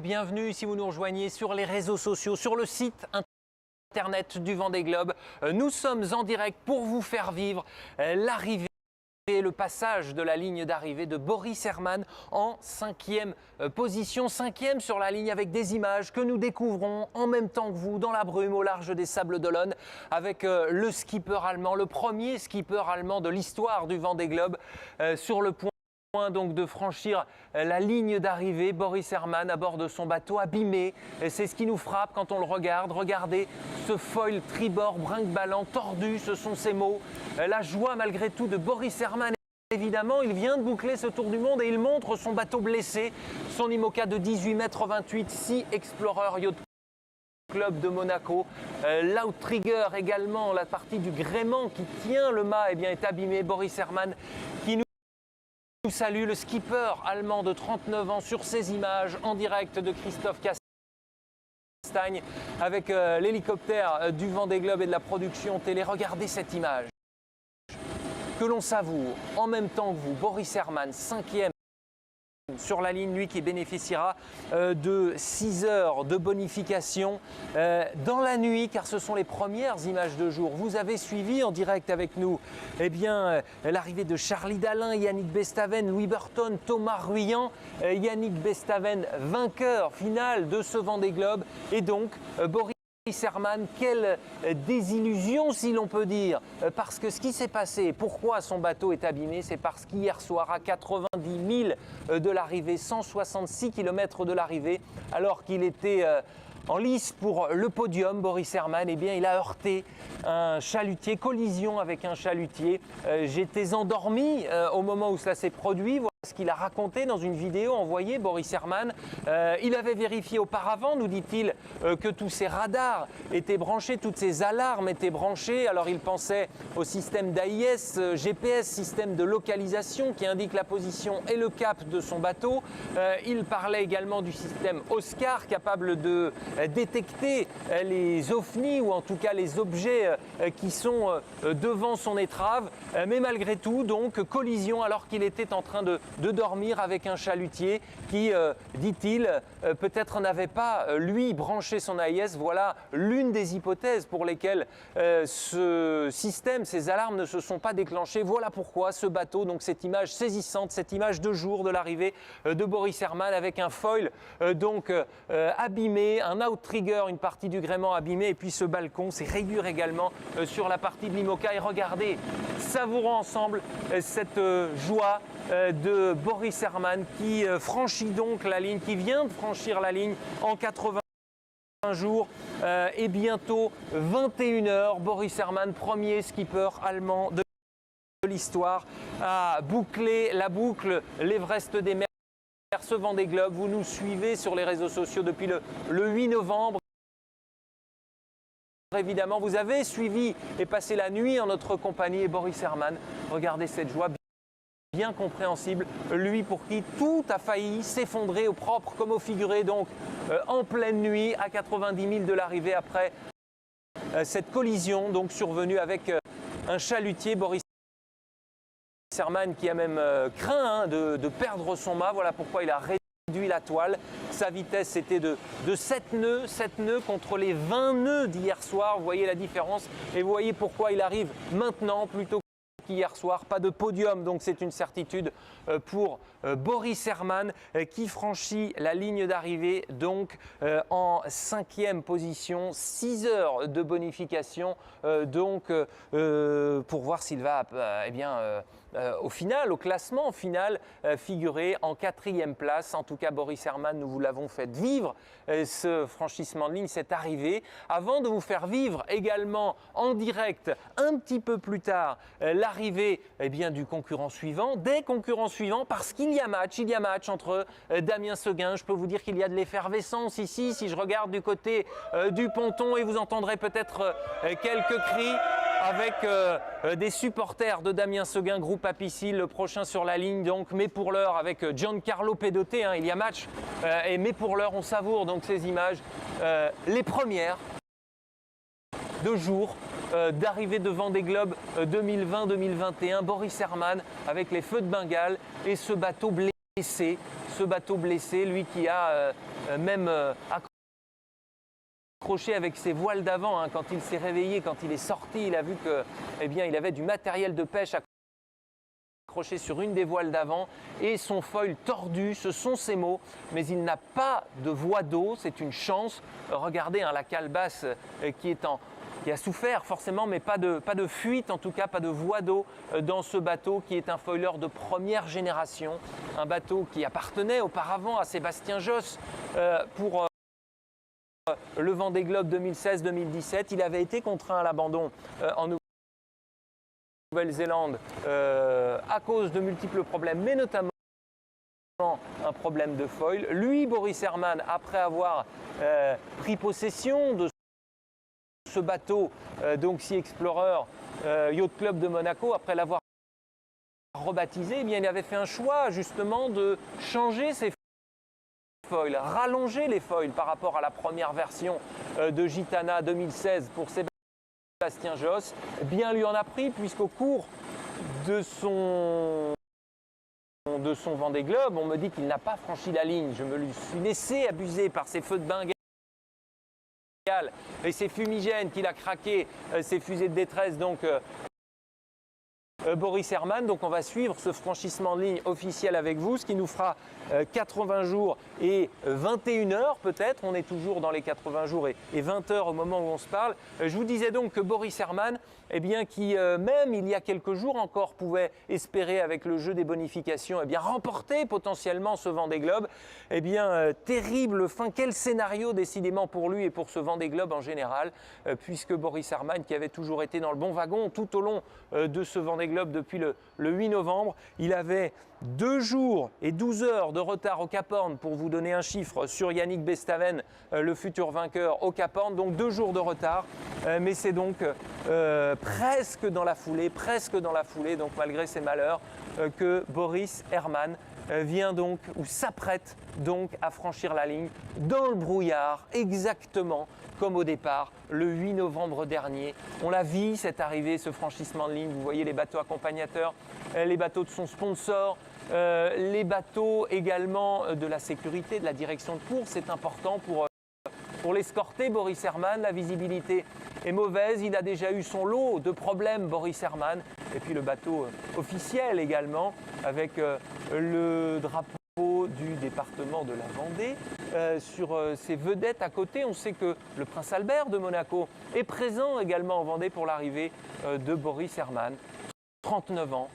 bienvenue si vous nous rejoignez sur les réseaux sociaux, sur le site internet du Vendée Globe. Nous sommes en direct pour vous faire vivre l'arrivée et le passage de la ligne d'arrivée de Boris Herrmann en 5e position, 5e sur la ligne, avec des images que nous découvrons en même temps que vous dans la brume au large des Sables d'Olonne avec le skipper allemand, le premier skipper allemand de l'histoire du Vendée Globe sur le point donc de franchir la ligne d'arrivée. Boris Herrmann à bord de son bateau abîmé. C'est ce qui nous frappe quand on le regarde. Regardez ce foil tribord brinque-ballant tordu, ce sont ces mots. La joie malgré tout de Boris Herrmann. Évidemment, il vient de boucler ce tour du monde et il montre son bateau blessé, son IMOCA de 18,28 m, Sea Explorer Yacht Club de Monaco. L'outrigger également, la partie du gréement qui tient le mât est abîmée. Boris Herrmann qui nous salue, le skipper allemand de 39 ans sur ces images en direct de Christophe Castagne avec l'hélicoptère du Vendée Globe et de la production télé. Regardez cette image que l'on savoure en même temps que vous. Boris Herrmann, 5e sur la ligne, lui qui bénéficiera de 6 heures de bonification dans la nuit, car ce sont les premières images de jour. Vous avez suivi en direct avec nous l'arrivée de Charlie Dalin, Yannick Bestaven, Louis Burton, Thomas Ruyant. Yannick Bestaven, vainqueur final de ce Vendée Globe, et donc Boris Herrmann, quelle désillusion si l'on peut dire, parce que ce qui s'est passé, pourquoi son bateau est abîmé, c'est parce qu'hier soir à 90 000 de l'arrivée, 166 km de l'arrivée, alors qu'il était en lice pour le podium, Boris Herrmann, il a heurté un chalutier, collision avec un chalutier. J'étais endormi au moment où cela s'est produit. Voilà ce qu'il a raconté dans une vidéo envoyée, Boris Herrmann. Il avait vérifié auparavant, nous dit-il, que tous ses radars étaient branchés, toutes ses alarmes étaient branchées. Alors il pensait au système d'AIS, GPS, système de localisation qui indique la position et le cap de son bateau. Il parlait également du système Oscar, capable de détecter les ovnis, ou en tout cas les objets qui sont devant son étrave. Mais malgré tout, donc, collision alors qu'il était en train de dormir avec un chalutier qui, dit-il, peut-être n'avait pas, lui, branché son AIS. Voilà l'une des hypothèses pour lesquelles ce système, ces alarmes ne se sont pas déclenchées. Voilà pourquoi ce bateau, donc cette image saisissante, cette image de jour de l'arrivée de Boris Herrmann avec un foil abîmé, un outrigger, une partie du gréement abîmée, et puis ce balcon, ces rayures également sur la partie de l'IMOCA. Et regardez, savourons ensemble cette joie de Boris Herrmann qui franchit donc la ligne, qui vient de franchir la ligne en 80 jours et bientôt 21 heures. Boris Herrmann, premier skipper allemand de l'histoire, a bouclé la boucle, l'Everest des mers, ce Vendée Globe. Vous nous suivez sur les réseaux sociaux depuis le 8 novembre. Évidemment, vous avez suivi et passé la nuit en notre compagnie. Et Boris Herrmann, regardez cette joie bien compréhensible, lui pour qui tout a failli s'effondrer au propre comme au figuré, donc en pleine nuit à 90 000 de l'arrivée, après cette collision donc survenue avec un chalutier. Boris Herrmann qui a même craint de perdre son mât. Voilà pourquoi il a réduit la toile. Sa vitesse était de 7 nœuds contre les 20 nœuds d'hier soir. Vous voyez la différence et vous voyez pourquoi il arrive maintenant plutôt qu'hier soir. Pas de podium, donc c'est une certitude pour Boris Herrmann qui franchit la ligne d'arrivée donc en 5e position. 6 heures de bonification pour voir s'il va au final, au classement final, figurer en 4e place. En tout cas, Boris Herrmann, nous vous l'avons fait vivre, ce franchissement de ligne, cette arrivée, avant de vous faire vivre également en direct, un petit peu plus tard, l'arrivée du concurrent suivant, des concurrents suivants, parce qu'il y a match entre Damien Seguin. Je peux vous dire qu'il y a de l'effervescence ici, si je regarde du côté du ponton, et vous entendrez peut-être quelques cris avec des supporters de Damien Seguin, groupe Apicil, le prochain sur la ligne. Donc, mais pour l'heure, avec Giancarlo Pedote, il y a match. Mais pour l'heure, on savoure donc ces images, les premières de jour d'arrivée de Vendée Globe 2020-2021. Boris Herrmann avec les feux de Bengale et ce bateau blessé, ce bateau blessé, lui qui a même accroché avec ses voiles d'avant, hein. Quand il s'est réveillé, quand il est sorti, il a vu que, eh bien, il avait du matériel de pêche accroché sur une des voiles d'avant et son foil tordu, ce sont ses mots, mais il n'a pas de voie d'eau, c'est une chance. Regardez, hein, la calebasse qui a souffert forcément, mais pas de fuite, en tout cas pas de voie d'eau dans ce bateau qui est un foiler de première génération, un bateau qui appartenait auparavant à Sébastien Josse pour le Vendée Globe 2016-2017. Il avait été contraint à l'abandon en Nouvelle-Zélande à cause de multiples problèmes, mais notamment un problème de foil. Lui, Boris Herrmann, après avoir pris possession de ce bateau, donc Sea Explorer Yacht Club de Monaco, après l'avoir rebaptisé, eh bien, il avait fait un choix justement de changer ses foils, rallonger les foils par rapport à la première version de Gitana 2016 pour Sébastien Josse. Bien lui en a pris, puisqu'au cours de son Vendée Globe, on me dit qu'il n'a pas franchi la ligne. Je me suis laissé abuser par ses feux de Bengale et ses fumigènes qu'il a craqué, ses fusées de détresse, donc Boris Herrmann. Donc on va suivre ce franchissement de ligne officiel avec vous, ce qui nous fera 80 jours et 21 heures peut-être. On est toujours dans les 80 jours et 20 heures au moment où on se parle. Je vous disais donc que Boris Herrmann, eh bien, qui même il y a quelques jours encore pouvait espérer avec le jeu des bonifications, eh bien, remporter potentiellement ce Vendée Globe. Eh bien, terrible fin. Quel scénario décidément pour lui et pour ce Vendée Globe en général, puisque Boris Herrmann, qui avait toujours été dans le bon wagon tout au long de ce Vendée Globe depuis le 8 novembre, il avait 2 jours et 12 heures de retard au Cap Horn, pour vous donner un chiffre, sur Yannick Bestaven, le futur vainqueur au Cap Horn, donc 2 jours de retard, mais c'est donc presque dans la foulée, donc malgré ses malheurs, que Boris Herrmann vient donc, ou s'apprête donc à franchir la ligne dans le brouillard, exactement comme au départ, le 8 novembre dernier. On l'a vu, cette arrivée, ce franchissement de ligne. Vous voyez les bateaux accompagnateurs, les bateaux de son sponsor, les bateaux également de la sécurité, de la direction de course. C'est important pour l'escorter, Boris Herrmann. La visibilité est mauvaise. Il a déjà eu son lot de problèmes, Boris Herrmann. Et puis le bateau officiel également, avec le drapeau du département de la Vendée sur ses vedettes à côté. On sait que le prince Albert de Monaco est présent également en Vendée pour l'arrivée de Boris Herrmann, 39 ans,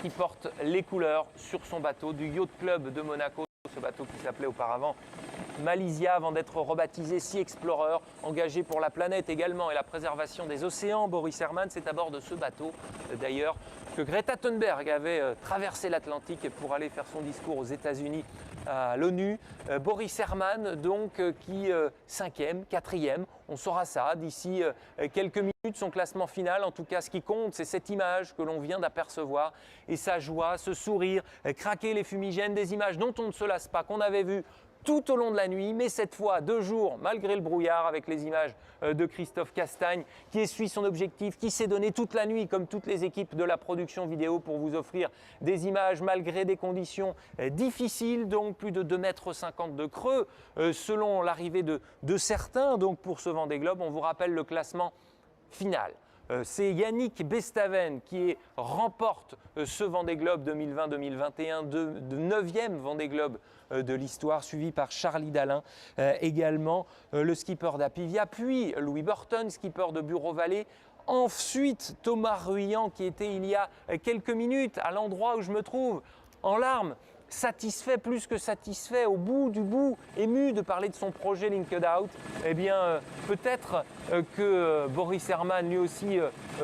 qui porte les couleurs sur son bateau du Yacht Club de Monaco, ce bateau qui s'appelait auparavant Malaysia avant d'être rebaptisé Sea Explorer, engagé pour la planète également et la préservation des océans. Boris Herrmann, c'est à bord de ce bateau d'ailleurs que Greta Thunberg avait traversé l'Atlantique pour aller faire son discours aux États-Unis à l'ONU. Boris Herrmann, donc, qui 5e, 4e, on saura ça d'ici quelques minutes, son classement final. En tout cas, ce qui compte, c'est cette image que l'on vient d'apercevoir et sa joie, ce sourire, craquer les fumigènes, des images dont on ne se lasse pas, qu'on avait vues tout au long de la nuit, mais cette fois 2 jours malgré le brouillard, avec les images de Christophe Castagne qui essuie son objectif, qui s'est donné toute la nuit comme toutes les équipes de la production vidéo pour vous offrir des images malgré des conditions difficiles, donc plus de 2,50 m de creux selon l'arrivée de certains. Donc pour ce Vendée Globe, on vous rappelle le classement final. C'est Yannick Bestaven qui remporte ce Vendée Globe 2020-2021, de 9e Vendée Globe de l'histoire, suivi par Charlie Dalin, également le skipper d'Apivia, puis Louis Burton, skipper de Bureau Vallée. Ensuite, Thomas Ruyant, qui était il y a quelques minutes à l'endroit où je me trouve, en larmes, satisfait, plus que satisfait, au bout du bout, ému de parler de son projet Linked Out. Eh bien, peut-être que Boris Herrmann, lui aussi,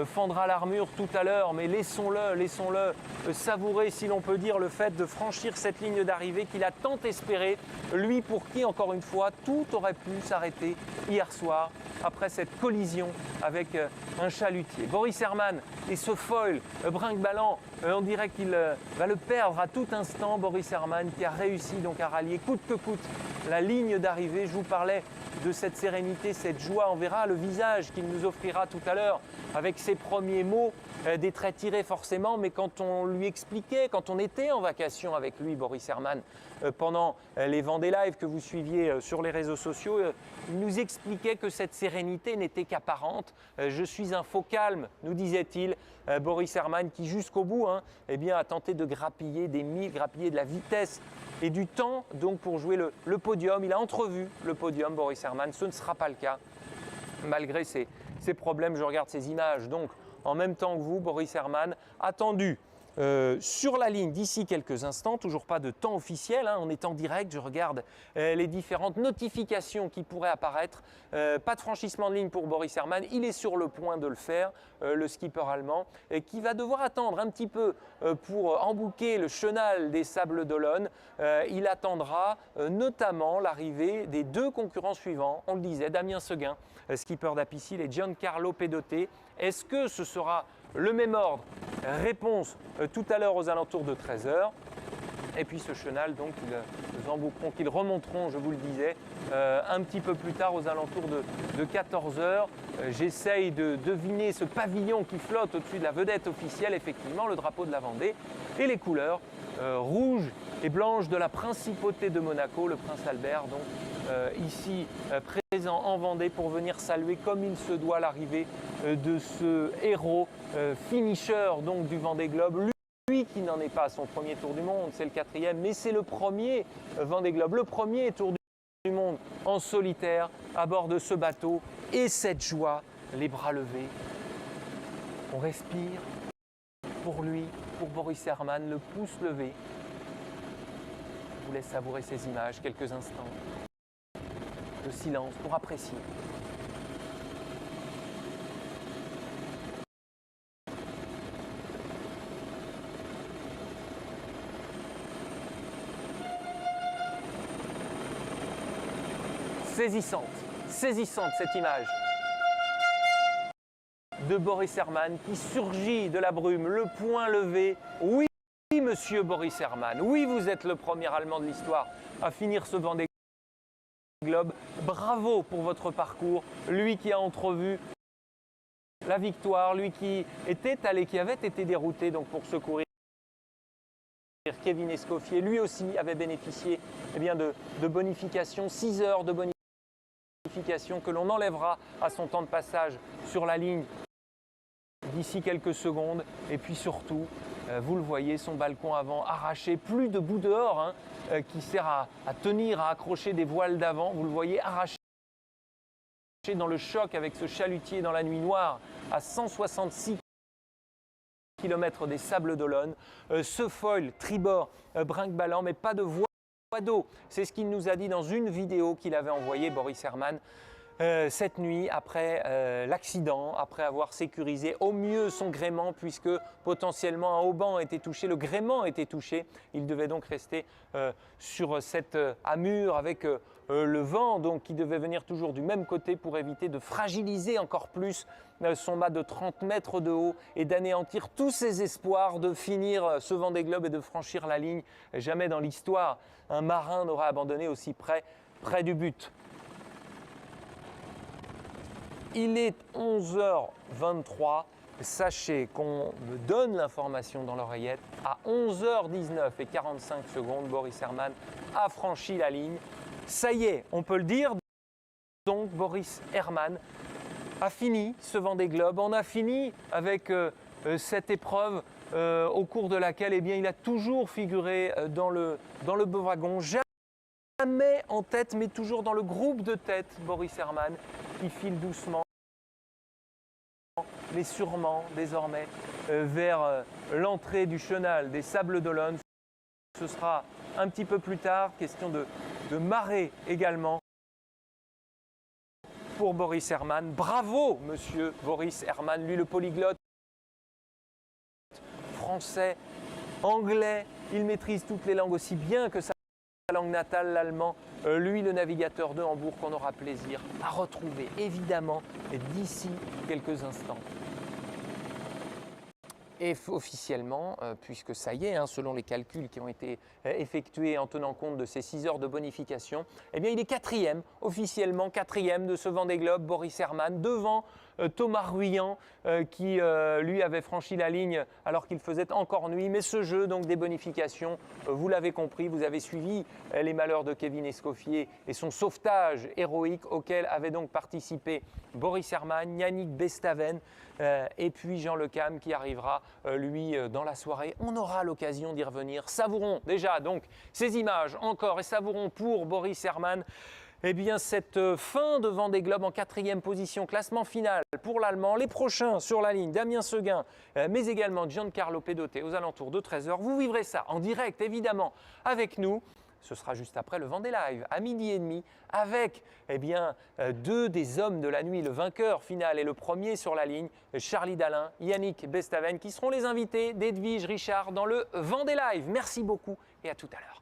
fendra l'armure tout à l'heure, mais laissons-le savourer, si l'on peut dire, le fait de franchir cette ligne d'arrivée qu'il a tant espéré, lui pour qui, encore une fois, tout aurait pu s'arrêter hier soir, après cette collision avec un chalutier. Boris Herrmann et ce foil brinque-ballant, on dirait qu'il va le perdre à tout instant. Boris Herrmann qui a réussi donc à rallier coûte que coûte la ligne d'arrivée. Je vous parlais de cette sérénité, cette joie. On verra le visage qu'il nous offrira tout à l'heure avec ses premiers mots, des traits tirés forcément, mais quand on lui expliquait, quand on était en vacation avec lui, Boris Herman, pendant les Vendée Live que vous suiviez sur les réseaux sociaux, il nous expliquait que cette sérénité n'était qu'apparente. Je suis un faux calme, nous disait-il, Boris Herman, qui jusqu'au bout eh bien, a tenté de grappiller des milles, grappiller de la vitesse et du temps donc pour jouer le podium. Il a entrevu le podium, Boris Herman. Ce ne sera pas le cas, malgré ses problèmes. Je regarde ces images donc en même temps que vous, Boris Herman, attendu sur la ligne d'ici quelques instants. Toujours pas de temps officiel, on est en direct. Je regarde les différentes notifications qui pourraient apparaître. Pas de franchissement de ligne pour Boris Herman. Il est sur le point de le faire, le skipper allemand, qui va devoir attendre un petit peu pour embouquer le chenal des Sables d'Olonne. Il attendra notamment l'arrivée des deux concurrents suivants. On le disait, Damien Seguin, skipper d'Apicil, et Giancarlo Pedoté. Est-ce que ce sera le même ordre? Réponse tout à l'heure aux alentours de 13 h. Et puis ce chenal, donc, qu'ils embouqueront, qu'ils remonteront, je vous le disais, un petit peu plus tard aux alentours de 14 h. J'essaye de deviner ce pavillon qui flotte au-dessus de la vedette officielle, effectivement, le drapeau de la Vendée, et les couleurs rouges et blanches de la principauté de Monaco, le prince Albert, donc ici présent en Vendée pour venir saluer comme il se doit l'arrivée de ce héros finisher donc du Vendée Globe. Lui qui n'en est pas à son premier tour du monde, c'est le 4e, mais c'est le premier Vendée Globe, le premier tour du monde en solitaire à bord de ce bateau. Et cette joie, les bras levés, on respire pour lui, pour Boris Herman, le pouce levé. Je vous laisse savourer ces images quelques instants. Le silence pour apprécier. Saisissante cette image de Boris Herman qui surgit de la brume, le poing levé. Oui, monsieur Boris Herman, oui, vous êtes le premier Allemand de l'histoire à finir ce Vendée Globe. Bravo pour votre parcours, lui qui a entrevu la victoire, lui qui avait été dérouté donc pour secourir Kevin Escoffier. Lui aussi avait bénéficié de bonification, 6 heures de bonification que l'on enlèvera à son temps de passage sur la ligne d'ici quelques secondes. Et puis surtout, vous le voyez, son balcon avant arraché, plus de bout dehors qui sert à tenir, à accrocher des voiles d'avant. Vous le voyez arraché dans le choc avec ce chalutier dans la nuit noire à 166 km des Sables d'Olonne. Ce foil tribord brinque-ballant, mais pas de voile d'eau. C'est ce qu'il nous a dit dans une vidéo qu'il avait envoyée, Boris Herman, cette nuit après l'accident, après avoir sécurisé au mieux son gréement, puisque potentiellement un haubans était touché, le gréement était touché. Il devait donc rester sur cette amure avec le vent donc, qui devait venir toujours du même côté pour éviter de fragiliser encore plus son mât de 30 mètres de haut et d'anéantir tous ses espoirs de finir ce Vendée Globe et de franchir la ligne. Jamais dans l'histoire, un marin n'aura abandonné aussi près du but. Il est 11 h 23. Sachez qu'on me donne l'information dans l'oreillette. À 11 h 19 et 45 secondes, Boris Herman a franchi la ligne. Ça y est, on peut le dire. Donc, Boris Herman a fini ce Vendée Globe. On a fini avec cette épreuve au cours de laquelle il a toujours figuré dans le beau wagon. Jamais en tête, mais toujours dans le groupe de tête, Boris Herman, qui file doucement, mais sûrement désormais vers l'entrée du chenal des Sables d'Olonne. Ce sera un petit peu plus tard, question de marée également pour Boris Herman. Bravo, monsieur Boris Herman, lui le polyglotte français, anglais, il maîtrise toutes les langues aussi bien que sa langue natale, l'allemand. Lui, le navigateur de Hambourg, qu'on aura plaisir à retrouver, évidemment, d'ici quelques instants. Et officiellement, puisque ça y est, hein, selon les calculs qui ont été effectués en tenant compte de ces 6 heures de bonification, eh bien, il est quatrième, officiellement quatrième de ce Vendée Globe, Boris Herrmann, devant Thomas Ruyant, qui lui avait franchi la ligne alors qu'il faisait encore nuit. Mais ce jeu donc des bonifications, vous l'avez compris, vous avez suivi les malheurs de Kevin Escoffier et son sauvetage héroïque auquel avait donc participé Boris Herrmann, Yannick Bestaven et puis Jean Le Cam qui arrivera lui dans la soirée. On aura l'occasion d'y revenir. Savourons déjà donc ces images encore et savourons pour Boris Herrmann eh bien, cette fin de Vendée Globe en quatrième position, classement final pour l'Allemand. Les prochains sur la ligne, Damien Seguin, mais également Giancarlo Pedote aux alentours de 13h. Vous vivrez ça en direct, évidemment, avec nous. Ce sera juste après le Vendée Live, à 12h30, avec eh bien, 2 des hommes de la nuit, le vainqueur final et le premier sur la ligne, Charlie Dalin, Yannick Bestaven, qui seront les invités d'Edwige Richard dans le Vendée Live. Merci beaucoup et à tout à l'heure.